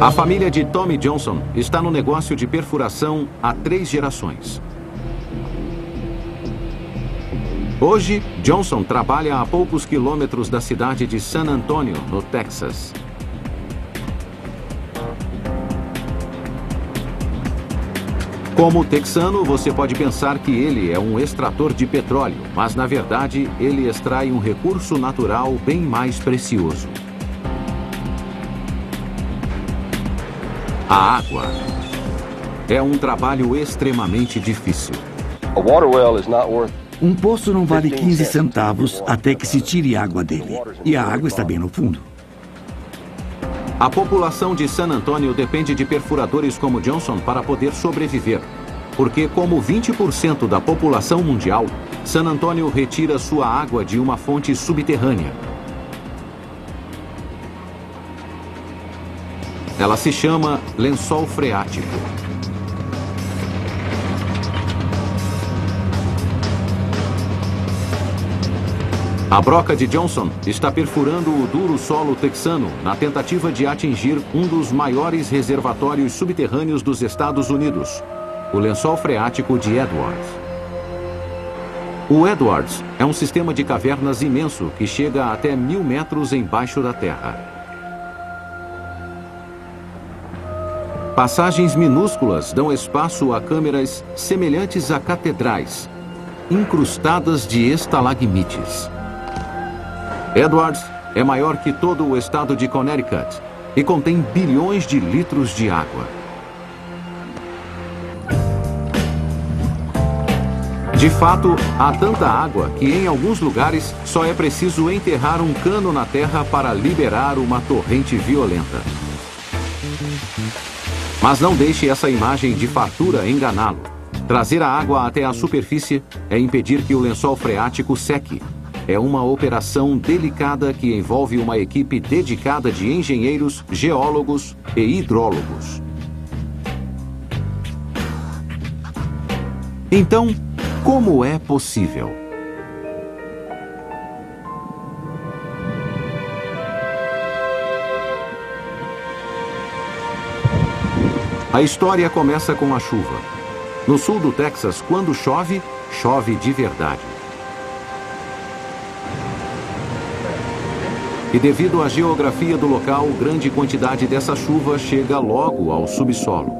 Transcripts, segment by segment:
A família de Tommy Johnson está no negócio de perfuração há 3 gerações. Hoje, Johnson trabalha a poucos quilômetros da cidade de San Antonio, no Texas. Como texano, você pode pensar que ele é um extrator de petróleo, mas na verdade ele extrai um recurso natural bem mais precioso: a água. É um trabalho extremamente difícil. Um poço não vale 15 centavos até que se tire água dele. E a água está bem no fundo. A população de San Antonio depende de perfuradores como Johnson para poder sobreviver. Porque, como 20% da população mundial, San Antonio retira sua água de uma fonte subterrânea. Ela se chama lençol freático. A broca de Johnson está perfurando o duro solo texano na tentativa de atingir um dos maiores reservatórios subterrâneos dos Estados Unidos, o lençol freático de Edwards. O Edwards é um sistema de cavernas imenso que chega a até 1000 metros embaixo da terra. Passagens minúsculas dão espaço a câmeras semelhantes a catedrais, incrustadas de estalagmites. Edwards é maior que todo o estado de Connecticut e contém bilhões de litros de água. De fato, há tanta água que em alguns lugares só é preciso enterrar um cano na terra para liberar uma torrente violenta. Mas não deixe essa imagem de fartura enganá-lo. Trazer a água até a superfície é impedir que o lençol freático seque. É uma operação delicada que envolve uma equipe dedicada de engenheiros, geólogos e hidrólogos. Então, como é possível? A história começa com a chuva. No sul do Texas, quando chove, chove de verdade. E devido à geografia do local, grande quantidade dessa chuva chega logo ao subsolo.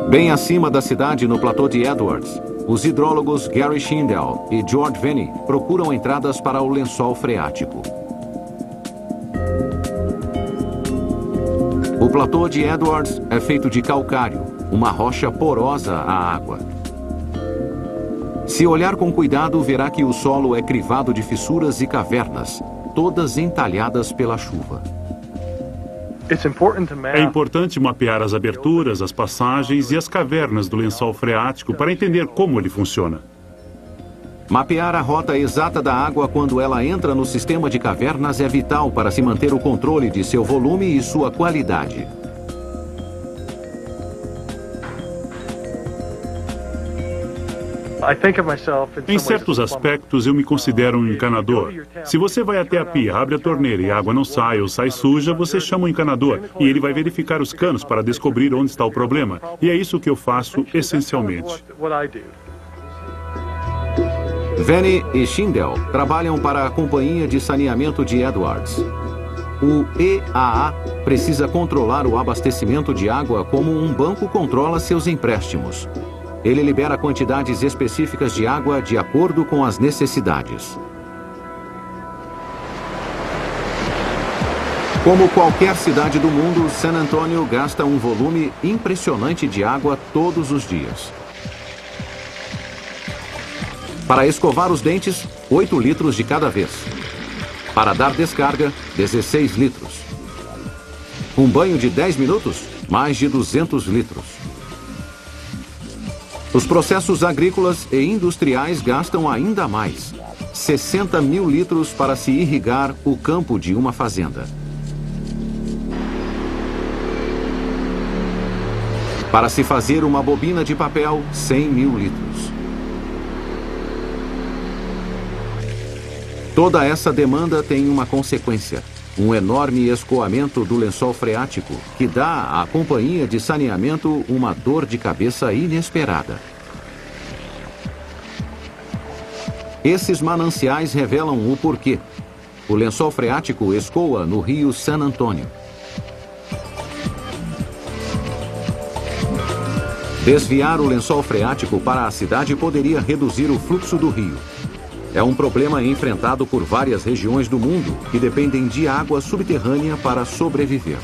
Bem acima da cidade, no platô de Edwards, os hidrólogos Gary Schindel e George Veney procuram entradas para o lençol freático. O platô de Edwards é feito de calcário, uma rocha porosa à água. Se olhar com cuidado, verá que o solo é crivado de fissuras e cavernas, todas entalhadas pela chuva. É importante mapear as aberturas, as passagens e as cavernas do lençol freático para entender como ele funciona. Mapear a rota exata da água quando ela entra no sistema de cavernas é vital para se manter o controle de seu volume e sua qualidade. Em certos aspectos, eu me considero um encanador. Se você vai até a pia, abre a torneira e a água não sai ou sai suja, você chama o encanador e ele vai verificar os canos para descobrir onde está o problema. E é isso que eu faço essencialmente. Veney e Schindel trabalham para a Companhia de Saneamento de Edwards. O EAA precisa controlar o abastecimento de água como um banco controla seus empréstimos. Ele libera quantidades específicas de água de acordo com as necessidades. Como qualquer cidade do mundo, San Antonio gasta um volume impressionante de água todos os dias. Para escovar os dentes, 8 litros de cada vez. Para dar descarga, 16 litros. Um banho de 10 minutos, mais de 200 litros. Os processos agrícolas e industriais gastam ainda mais. 60 mil litros para se irrigar o campo de uma fazenda. Para se fazer uma bobina de papel, 100 mil litros. Toda essa demanda tem uma consequência: um enorme escoamento do lençol freático, que dá à companhia de saneamento uma dor de cabeça inesperada. Esses mananciais revelam o porquê. O lençol freático escoa no rio San Antônio. Desviar o lençol freático para a cidade poderia reduzir o fluxo do rio. É um problema enfrentado por várias regiões do mundo que dependem de água subterrânea para sobreviver.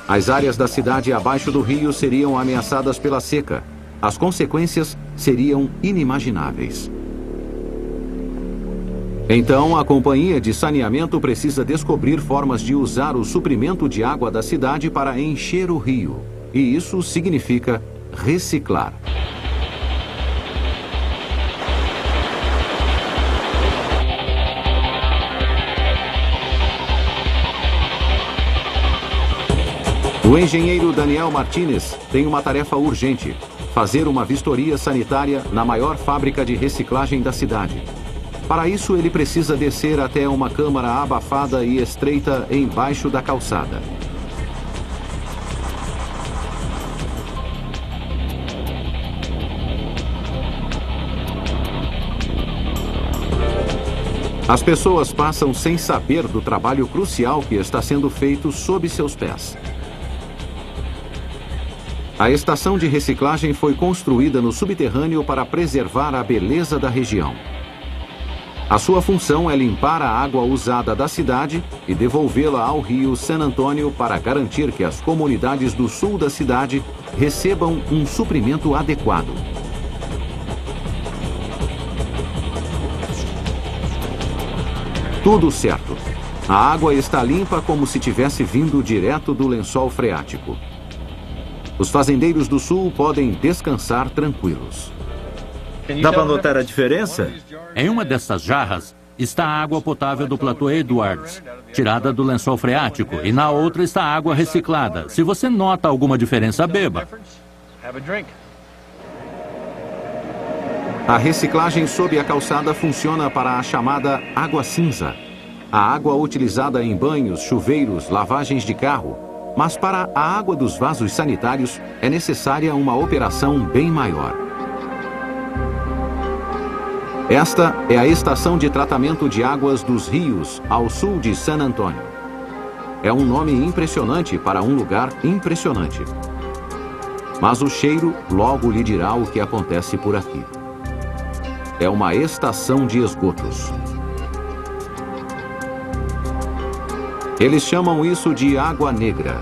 As áreas da cidade abaixo do rio seriam ameaçadas pela seca. As consequências seriam inimagináveis. Então, a companhia de saneamento precisa descobrir formas de usar o suprimento de água da cidade para encher o rio. E isso significa reciclar. O engenheiro Daniel Martínez tem uma tarefa urgente: fazer uma vistoria sanitária na maior fábrica de reciclagem da cidade. Para isso, ele precisa descer até uma câmara abafada e estreita embaixo da calçada. As pessoas passam sem saber do trabalho crucial que está sendo feito sob seus pés. A estação de reciclagem foi construída no subterrâneo para preservar a beleza da região. A sua função é limpar a água usada da cidade e devolvê-la ao rio San Antônio para garantir que as comunidades do sul da cidade recebam um suprimento adequado. Tudo certo. A água está limpa como se tivesse vindo direto do lençol freático. Os fazendeiros do sul podem descansar tranquilos. Dá para notar a diferença? Em uma dessas jarras está a água potável do platô Edwards, tirada do lençol freático, e na outra está a água reciclada. Se você nota alguma diferença, beba. A reciclagem sob a calçada funciona para a chamada água cinza. A água utilizada em banhos, chuveiros, lavagens de carro. Mas para a água dos vasos sanitários é necessária uma operação bem maior. Esta é a estação de tratamento de águas dos rios, ao sul de San Antônio. É um nome impressionante para um lugar impressionante. Mas o cheiro logo lhe dirá o que acontece por aqui. É uma estação de esgotos. Eles chamam isso de água negra.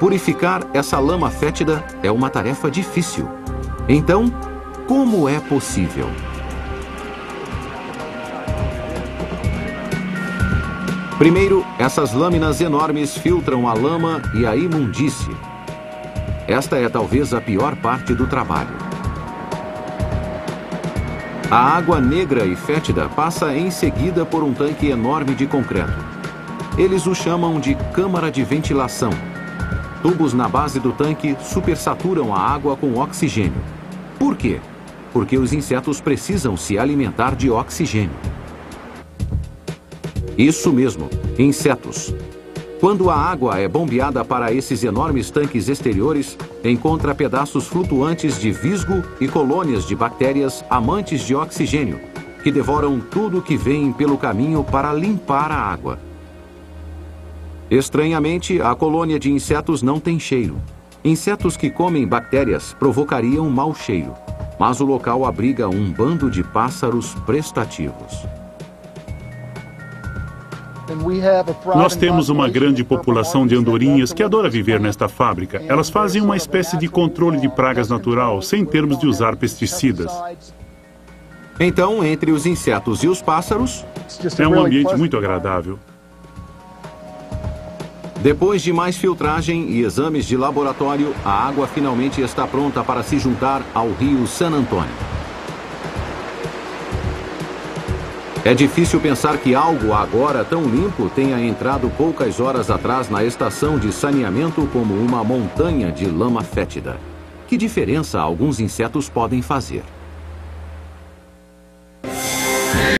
Purificar essa lama fétida é uma tarefa difícil. Então, como é possível? Primeiro, essas lâminas enormes filtram a lama e a imundície. Esta é talvez a pior parte do trabalho. A água negra e fétida passa em seguida por um tanque enorme de concreto. Eles o chamam de câmara de ventilação. Tubos na base do tanque supersaturam a água com oxigênio. Por quê? Porque os insetos precisam se alimentar de oxigênio. Isso mesmo, insetos. Quando a água é bombeada para esses enormes tanques exteriores, encontra pedaços flutuantes de visgo e colônias de bactérias amantes de oxigênio, que devoram tudo que vem pelo caminho para limpar a água. Estranhamente, a colônia de insetos não tem cheiro. Insetos que comem bactérias provocariam mau cheiro, mas o local abriga um bando de pássaros prestativos. Nós temos uma grande população de andorinhas que adora viver nesta fábrica. Elas fazem uma espécie de controle de pragas natural, sem termos de usar pesticidas. Então, entre os insetos e os pássaros, É um ambiente muito agradável. depois de mais filtragem e exames de laboratório, a água finalmente está pronta para se juntar ao rio San Antônio. É difícil pensar que algo agora tão limpo tenha entrado poucas horas atrás na estação de saneamento como uma montanha de lama fétida. Que diferença alguns insetos podem fazer?